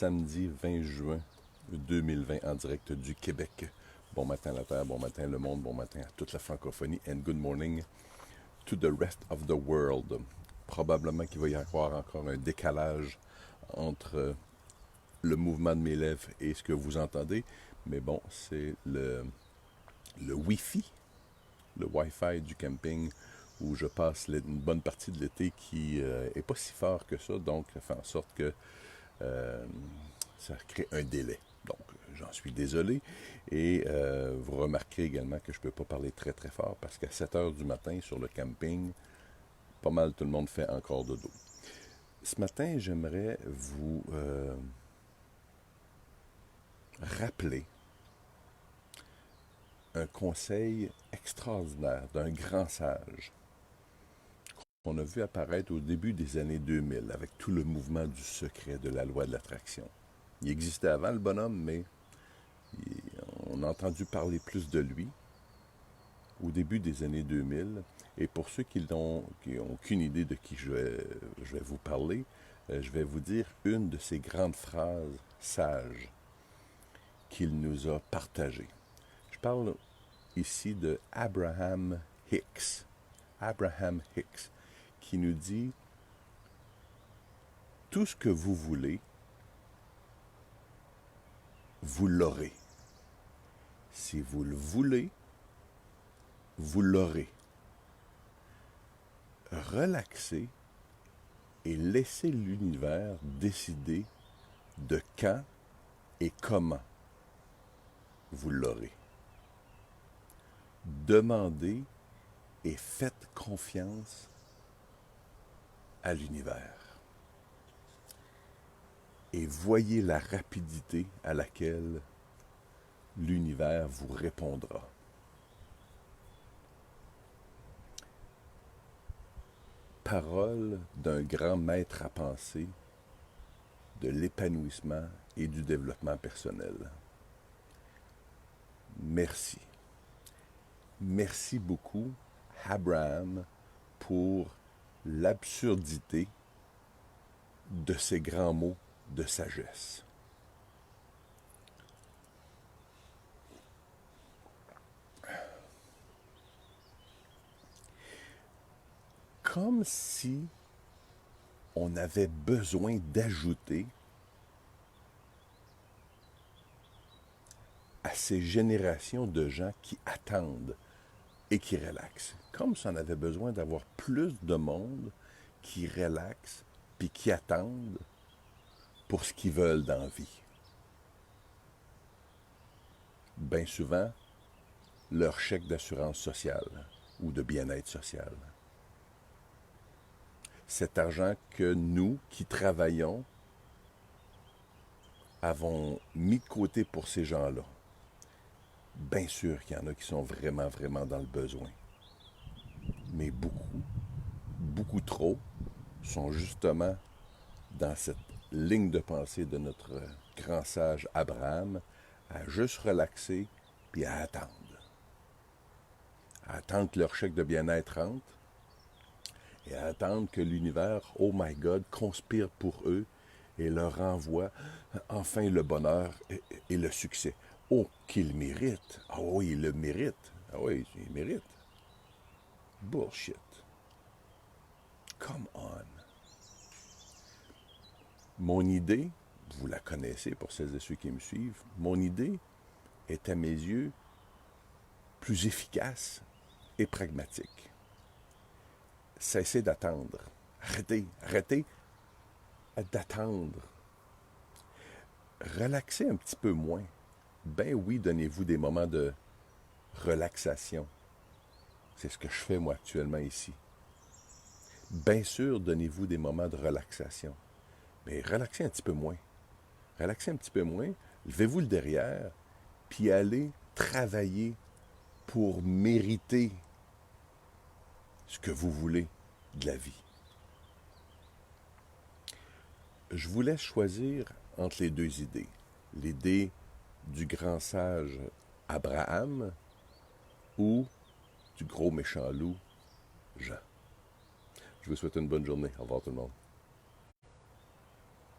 samedi 20 juin 2020 en direct du Québec. Bon matin la Terre, bon matin le monde, bon matin à toute la francophonie and good morning to the rest of the world. Probablement qu'il va y avoir encore un décalage entre le mouvement de mes lèvres et ce que vous entendez, mais bon, c'est le Wi-Fi, le Wi-Fi du camping où je passe une bonne partie de l'été qui est pas si fort que ça, donc ça fait en sorte que ça crée un délai. Donc, j'en suis désolé. Et vous remarquerez également que je ne peux pas parler très très fort parce qu'à 7 heures du matin sur le camping, pas mal tout le monde fait encore dodo. Ce matin, j'aimerais vous rappeler un conseil extraordinaire d'un grand sage qu'on a vu apparaître au début des années 2000 avec tout le mouvement du secret de la loi de l'attraction. Il existait avant le bonhomme, mais on a entendu parler plus de lui au début des années 2000. Et pour ceux qui n'ont aucune idée de qui je vais vous parler, je vais vous dire une de ces grandes phrases sages qu'il nous a partagées. Je parle ici de Abraham Hicks. Abraham Hicks, qui nous dit « Tout ce que vous voulez, vous l'aurez. Si vous le voulez, vous l'aurez. Relaxez et laissez l'univers décider de quand et comment vous l'aurez. Demandez et faites confiance à l'univers. Et voyez la rapidité à laquelle l'univers vous répondra. Parole d'un grand maître à penser de l'épanouissement et du développement personnel. Merci. Merci beaucoup, Abraham, pour l'absurdité de ces grands mots de sagesse. Comme si on avait besoin d'ajouter à ces générations de gens qui attendent et qui relaxent. Comme si on avait besoin d'avoir plus de monde qui relaxe puis qui attendent pour ce qu'ils veulent dans la vie. Bien souvent, leur chèque d'assurance sociale ou de bien-être social. Cet argent que nous, qui travaillons, avons mis de côté pour ces gens-là. Bien sûr qu'il y en a qui sont vraiment, vraiment dans le besoin. Mais beaucoup, beaucoup trop, sont justement dans cette ligne de pensée de notre grand sage Abraham, à juste relaxer puis à attendre. À attendre que leur chèque de bien-être rentre et à attendre que l'univers, oh my God, conspire pour eux et leur envoie enfin le bonheur et le succès. Oh, qu'il mérite. Ah oui, il le mérite. Ah oui, il mérite. Bullshit. Come on. Mon idée, vous la connaissez pour celles et ceux qui me suivent, mon idée est à mes yeux plus efficace et pragmatique. Cessez d'attendre. Arrêtez d'attendre. Relaxez un petit peu moins. Ben oui, donnez-vous des moments de relaxation. C'est ce que je fais moi actuellement ici. Bien sûr, donnez-vous des moments de relaxation. Mais relaxez un petit peu moins. Relaxez un petit peu moins, levez-vous le derrière, puis allez travailler pour mériter ce que vous voulez de la vie. Je vous laisse choisir entre les deux idées. L'idée du grand sage Abraham ou du gros méchant loup Jean. Je vous souhaite une bonne journée. Au revoir tout le monde.